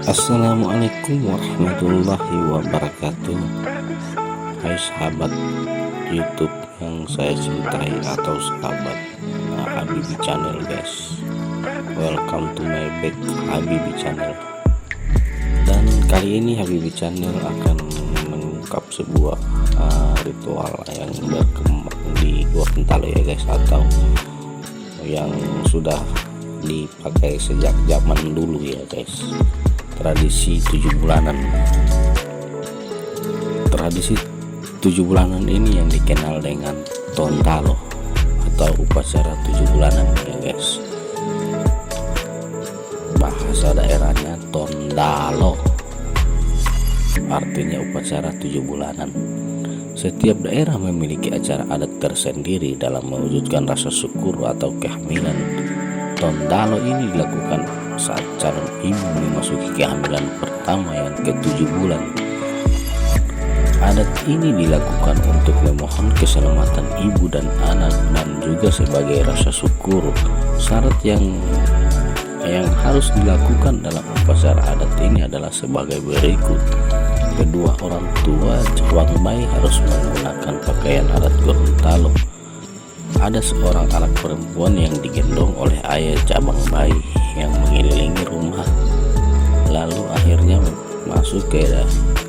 Assalamualaikum warahmatullahi wabarakatuh. Hai sahabat YouTube yang saya cintai atau sahabat Habibi Channel guys, welcome to my back Habibi Channel. Dan kali ini Habibi Channel akan mengungkap sebuah ritual yang berkembang di Gorontalo ya guys, atau yang sudah dipakai sejak zaman dulu ya guys. Tradisi 7 bulanan. Tradisi 7 bulanan ini yang dikenal dengan Tondalo atau upacara 7 bulanan ya guys. Bahasa daerahnya Tondalo, artinya upacara 7 bulanan. Setiap daerah memiliki acara adat tersendiri dalam mewujudkan rasa syukur atau kehamilan. Tondalo ini dilakukan saat calon ibu memasuki kehamilan pertama yang ke-7 bulan. Adat ini dilakukan untuk memohon keselamatan ibu dan anak dan juga sebagai rasa syukur. Syarat yang harus dilakukan dalam upacara adat ini adalah sebagai berikut. Kedua orang tua calon bayi harus menggunakan pakaian adat Gorontalo. Ada seorang anak perempuan yang digendong oleh ayah cabang bayi yang mengelilingi rumah, lalu akhirnya masuk ke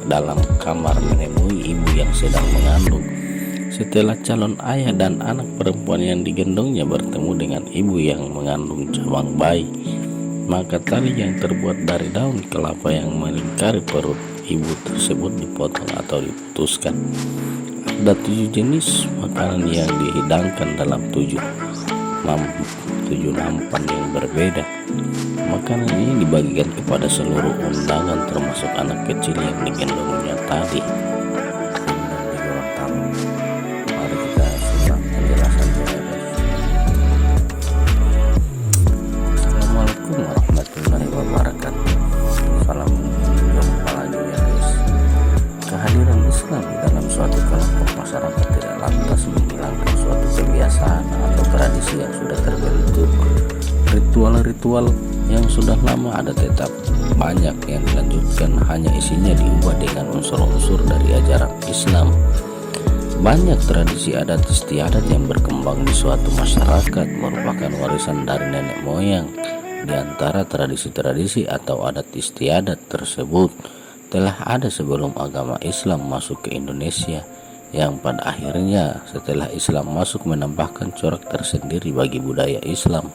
dalam kamar menemui ibu yang sedang mengandung. Setelah calon ayah dan anak perempuan yang digendongnya bertemu dengan ibu yang mengandung cabang bayi, maka tali yang terbuat dari daun kelapa yang melingkari perut ibu tersebut dipotong atau diputuskan. Ada 7 jenis makanan yang dihidangkan dalam 7 nampan yang berbeda. Makanan ini dibagikan kepada seluruh undangan termasuk anak kecil yang digendongnya tadi. Mari kita simak penjelasannya. Assalamualaikum warahmatullahi wabarakatuh. Salam jumpa lagi ya guys. Kehadiran Islam dalam suatu kelompok masyarakat tidak lantas menghilangkan suatu kebiasaan atau tradisi yang sudah terbentuk. Ritual-ritual yang sudah lama ada tetap banyak yang dilanjutkan, hanya isinya diubah dengan unsur-unsur dari ajaran Islam. Banyak tradisi adat istiadat yang berkembang di suatu masyarakat merupakan warisan dari nenek moyang. Di antara tradisi-tradisi atau adat istiadat tersebut telah ada sebelum agama Islam masuk ke Indonesia, yang pada akhirnya setelah Islam masuk menambahkan corak tersendiri bagi budaya Islam.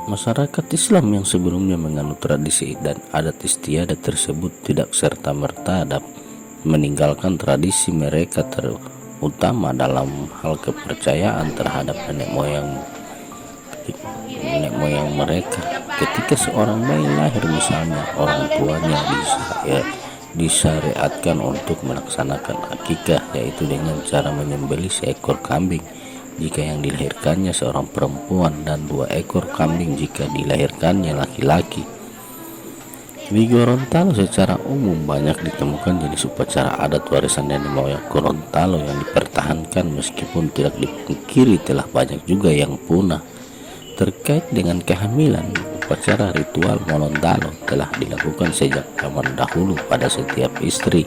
Masyarakat Islam yang sebelumnya menganut tradisi dan adat istiadat tersebut tidak serta-merta meninggalkan tradisi mereka, terutama dalam hal kepercayaan terhadap nenek moyang mereka. Ketika seorang bayi lahir misalnya, orang tuanya disyariatkan untuk melaksanakan akikah, yaitu dengan cara menyembelih seekor kambing jika yang dilahirkannya seorang perempuan dan 2 ekor kambing jika dilahirkannya laki-laki. Di Gorontalo secara umum banyak ditemukan jenis upacara adat warisan nenek moyang Gorontalo yang dipertahankan, meskipun tidak dipungkiri telah banyak juga yang punah. Terkait dengan kehamilan, upacara ritual Molondalo telah dilakukan sejak zaman dahulu pada setiap istri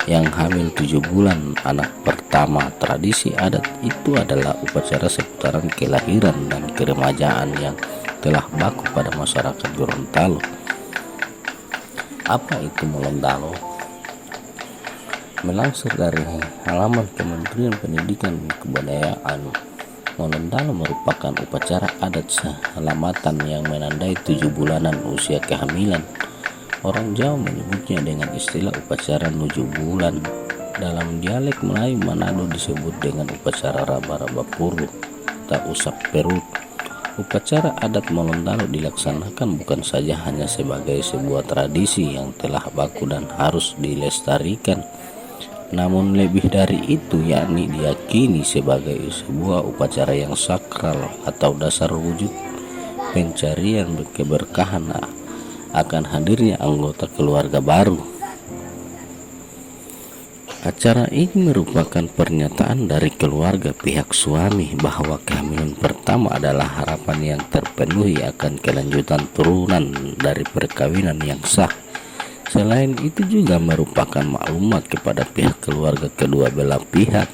yang hamil 7 bulan anak pertama. Tradisi adat itu adalah upacara seputaran kelahiran dan keremajaan yang telah baku pada masyarakat Gorontalo. Apa itu Molondalo? Melansir dari halaman Kementerian Pendidikan dan Kebudayaan, Molondalo merupakan upacara adat selamatan yang menandai 7 bulanan usia kehamilan. Orang Jawa menyebutnya dengan istilah upacara 7 bulan. Dalam dialek Melayu Manado disebut dengan upacara raba-raba puru atau usap perut. Upacara adat Molondalo dilaksanakan bukan saja hanya sebagai sebuah tradisi yang telah baku dan harus dilestarikan, namun lebih dari itu, yakni diyakini sebagai sebuah upacara yang sakral atau dasar wujud pencarian keberkahan akan hadirnya anggota keluarga baru. Acara ini merupakan pernyataan dari keluarga pihak suami bahwa kehamilan pertama adalah harapan yang terpenuhi akan kelanjutan turunan dari perkawinan yang sah. Selain itu juga merupakan maklumat kepada pihak keluarga kedua belah pihak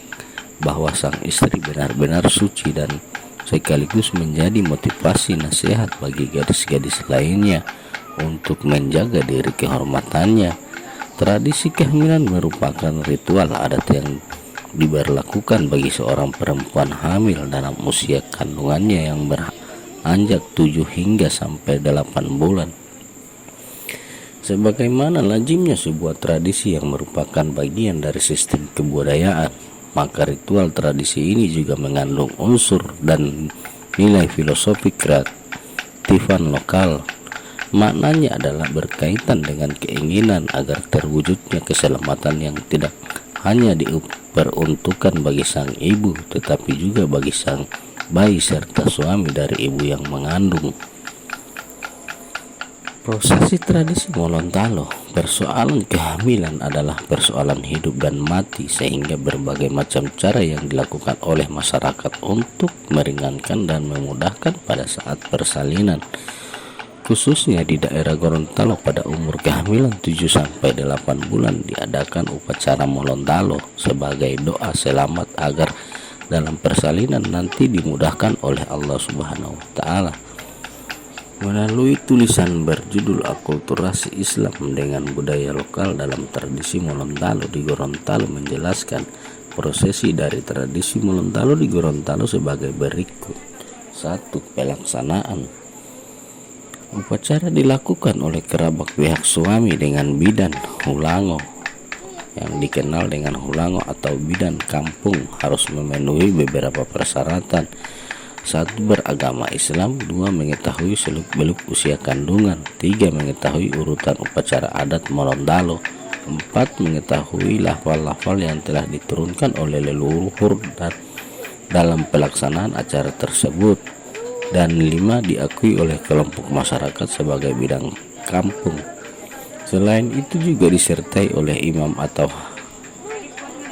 bahwa sang istri benar-benar suci dan sekaligus menjadi motivasi nasihat bagi gadis-gadis lainnya untuk menjaga diri kehormatannya. Tradisi kehamilan merupakan ritual adat yang diberlakukan bagi seorang perempuan hamil dalam usia kandungannya yang beranjak 7 hingga sampai 8 bulan. Sebagaimana lazimnya sebuah tradisi yang merupakan bagian dari sistem kebudayaan, maka ritual tradisi ini juga mengandung unsur dan nilai filosofi kreatifan lokal. Maknanya adalah berkaitan dengan keinginan agar terwujudnya keselamatan yang tidak hanya diperuntukkan bagi sang ibu, tetapi juga bagi sang bayi serta suami dari ibu yang mengandung. Prosesi tradisi Gorontalo, persoalan kehamilan adalah persoalan hidup dan mati, sehingga berbagai macam cara yang dilakukan oleh masyarakat untuk meringankan dan memudahkan pada saat persalinan. Khususnya di daerah Gorontalo pada umur kehamilan 7-8 bulan diadakan upacara Molondalo sebagai doa selamat agar dalam persalinan nanti dimudahkan oleh Allah Subhanahu wa Ta'ala. Melalui tulisan berjudul Akulturasi Islam dengan Budaya Lokal dalam Tradisi Molondalo di Gorontalo menjelaskan prosesi dari tradisi Molondalo di Gorontalo sebagai berikut. 1. Pelaksanaan. Upacara dilakukan oleh kerabat pihak suami dengan bidan hulango yang dikenal dengan hulango atau bidan kampung harus memenuhi beberapa persyaratan. 1. Beragama Islam. 2. Mengetahui seluk-beluk usia kandungan. 3. Mengetahui urutan upacara adat Molondalo. 4. Mengetahui lafal-lafal yang telah diturunkan oleh leluhur dalam pelaksanaan acara tersebut. Dan 5. Diakui oleh kelompok masyarakat sebagai bidang kampung. Selain itu juga disertai oleh imam atau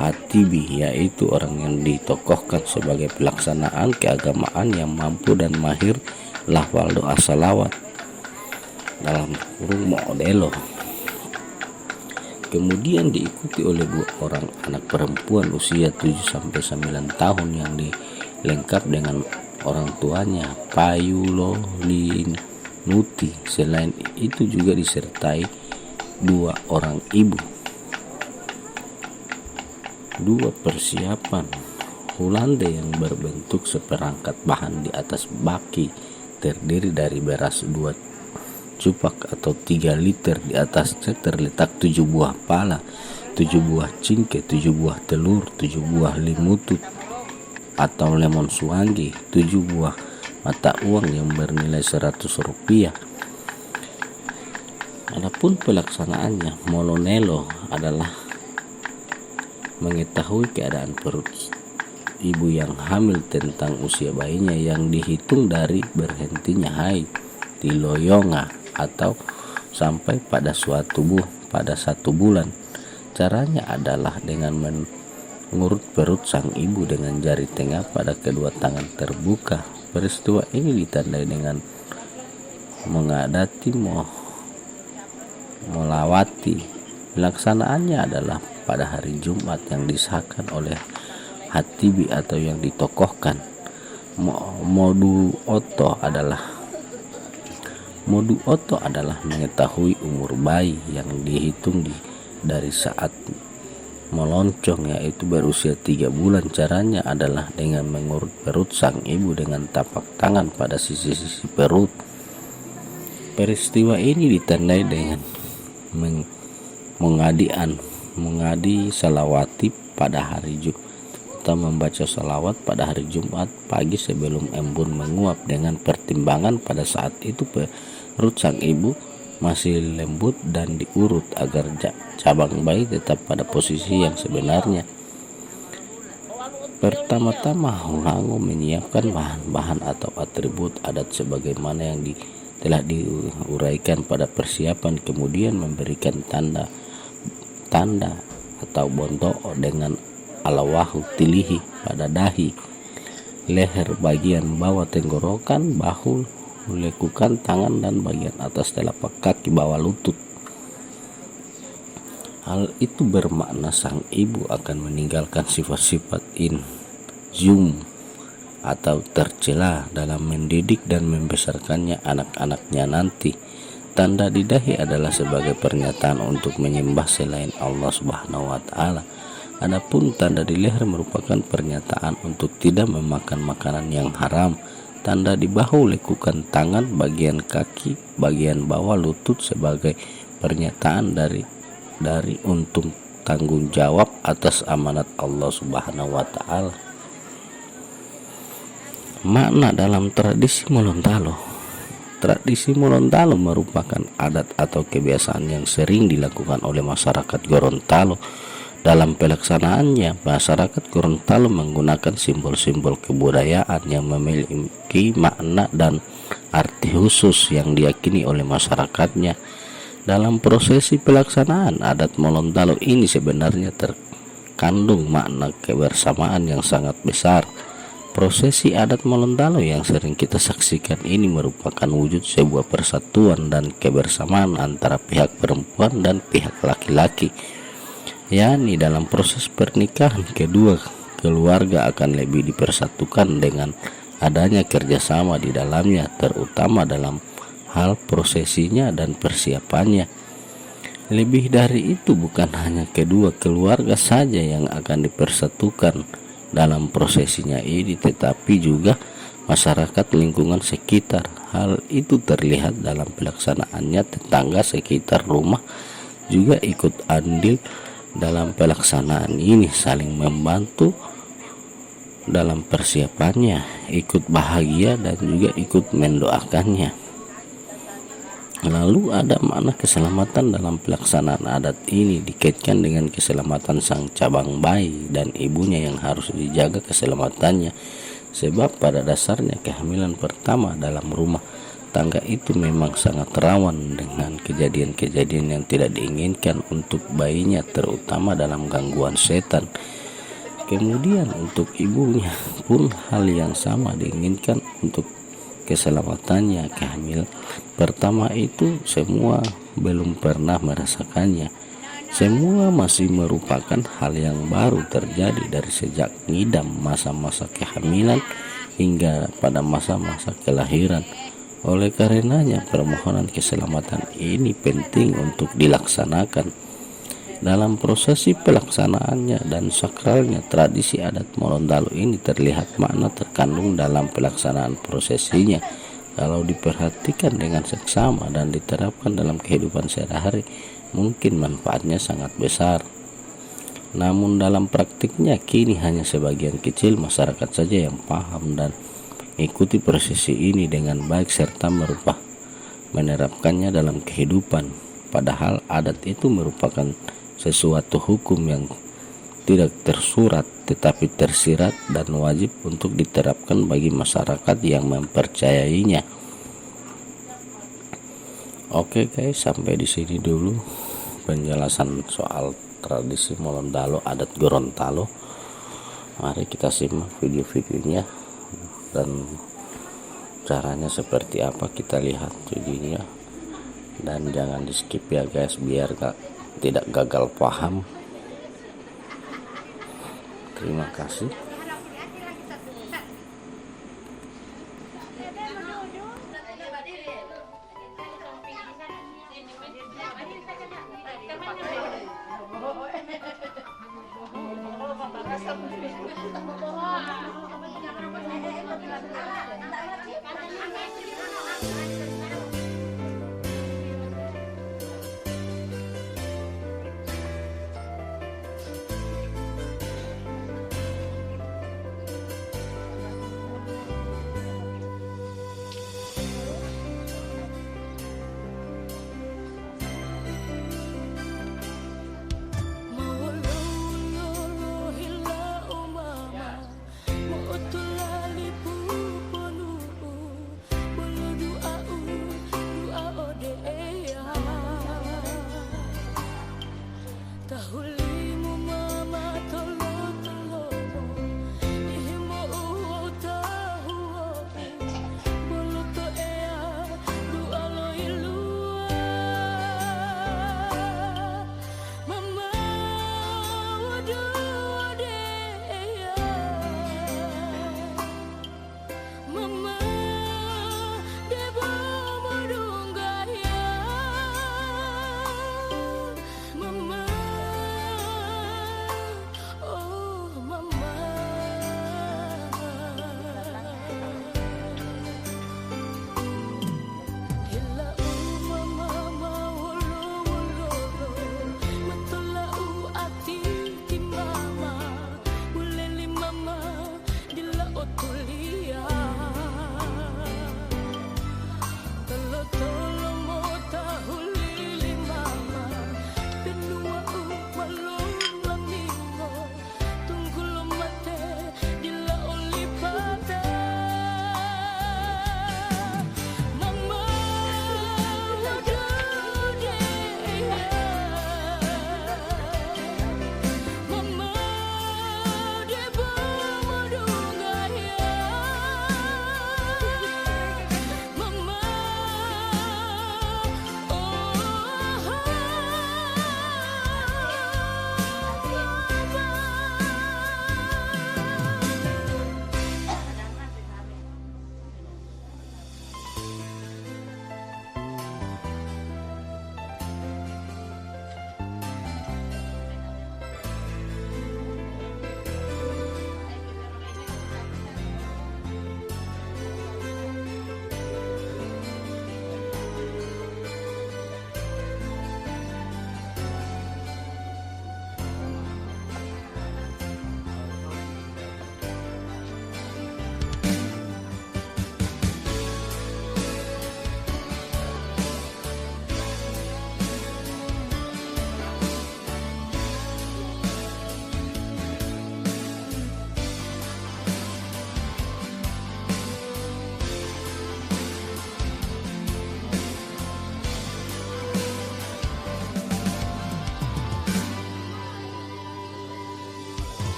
hatibi, yaitu orang yang ditokohkan sebagai pelaksanaan keagamaan yang mampu dan mahir lafal doa salawat dalam kurung modelo. Kemudian diikuti oleh 2 orang anak perempuan usia 7-9 tahun yang dilengkap dengan orang tuanya Payulo Linuti. Selain itu juga disertai 2 orang ibu. 2. Persiapan. Hulande yang berbentuk seperangkat bahan di atas baki terdiri dari beras 2 cupak atau 3 liter. Di atasnya terletak 7 buah pala, 7 buah cingke, 7 buah telur, 7 buah limutut atau lemon suwangi, 7 buah mata uang yang bernilai Rp100. Adapun pelaksanaannya, Molonelo adalah mengetahui keadaan perut ibu yang hamil tentang usia bayinya yang dihitung dari berhentinya haid, tiloyonga atau sampai pada pada 1 bulan. Caranya adalah dengan mengurut perut sang ibu dengan jari tengah pada kedua tangan terbuka. Peristiwa ini ditandai dengan mengadati molawati. Pelaksanaannya adalah pada hari Jumat yang disahkan oleh hatibi atau yang ditokohkan. Modu oto adalah mengetahui umur bayi yang dihitung dari saat meloncong, yaitu berusia 3 bulan. Caranya adalah dengan mengurut perut sang ibu dengan tapak tangan pada sisi-sisi perut. Peristiwa ini ditandai dengan mengadi salawati pada hari Jumat atau membaca salawat pada hari Jumat pagi sebelum embun menguap, dengan pertimbangan pada saat itu perut sang ibu masih lembut dan diurut agar cabang bayi tetap pada posisi yang sebenarnya. Pertama-tama Hulango menyiapkan bahan-bahan atau atribut adat sebagaimana yang telah diuraikan pada persiapan, kemudian memberikan tanda atau bonto dengan alawahu tilihi pada dahi, leher bagian bawah tenggorokan, bahu, lekukan tangan dan bagian atas telapak kaki bawah lutut. Hal itu bermakna sang ibu akan meninggalkan sifat-sifat inzum atau tercela dalam mendidik dan membesarkannya anak-anaknya nanti. Tanda di dahi adalah sebagai pernyataan untuk menyembah selain Allah Subhanahu wa taala. Adapun tanda di leher merupakan pernyataan untuk tidak memakan makanan yang haram. Tanda di bahu, lekukan tangan, bagian kaki, bagian bawah lutut sebagai pernyataan dari untuk tanggung jawab atas amanat Allah Subhanahu wa taala. Makna dalam tradisi Molontalo. Tradisi Molontalo merupakan adat atau kebiasaan yang sering dilakukan oleh masyarakat Gorontalo. Dalam pelaksanaannya, masyarakat Gorontalo menggunakan simbol-simbol kebudayaan yang memiliki makna dan arti khusus yang diyakini oleh masyarakatnya. Dalam prosesi pelaksanaan adat Molontalo ini sebenarnya terkandung makna kebersamaan yang sangat besar. Prosesi adat Molontalo yang sering kita saksikan ini merupakan wujud sebuah persatuan dan kebersamaan antara pihak perempuan dan pihak laki-laki. yakni dalam proses pernikahan kedua keluarga akan lebih dipersatukan dengan adanya kerjasama di dalamnya, terutama dalam hal prosesinya dan persiapannya. Lebih dari itu, bukan hanya kedua keluarga saja yang akan dipersatukan dalam prosesinya ini, tetapi juga masyarakat lingkungan sekitar. Hal itu terlihat dalam pelaksanaannya. Tetangga sekitar rumah juga ikut andil dalam pelaksanaan ini, saling membantu dalam persiapannya, ikut bahagia dan juga ikut mendoakannya. Lalu ada makna keselamatan dalam pelaksanaan adat ini, dikaitkan dengan keselamatan sang cabang bayi dan ibunya yang harus dijaga keselamatannya, sebab pada dasarnya kehamilan pertama dalam rumah tangga itu memang sangat rawan dengan kejadian-kejadian yang tidak diinginkan untuk bayinya, terutama dalam gangguan setan. Kemudian untuk ibunya pun hal yang sama diinginkan untuk keselamatannya. Kehamilan pertama itu semua belum pernah merasakannya. Semua masih merupakan hal yang baru terjadi dari sejak ngidam masa-masa kehamilan hingga pada masa-masa kelahiran. Oleh karenanya permohonan keselamatan ini penting untuk dilaksanakan. Dalam prosesi pelaksanaannya dan sakralnya tradisi adat Molontalo ini terlihat makna terkandung dalam pelaksanaan prosesinya. Kalau diperhatikan dengan seksama dan diterapkan dalam kehidupan sehari-hari, mungkin manfaatnya sangat besar. Namun dalam praktiknya kini hanya sebagian kecil masyarakat saja yang paham dan ikuti prosesi ini dengan baik serta menerapkannya dalam kehidupan. Padahal adat itu merupakan sesuatu hukum yang tidak tersurat tetapi tersirat dan wajib untuk diterapkan bagi masyarakat yang mempercayainya. Oke guys, sampai di sini dulu penjelasan soal tradisi Molontalo adat Gorontalo. Mari kita simak video-videonya dan caranya seperti apa, kita lihat videonya dan jangan di skip ya guys, biar tidak gagal paham. Terima kasih.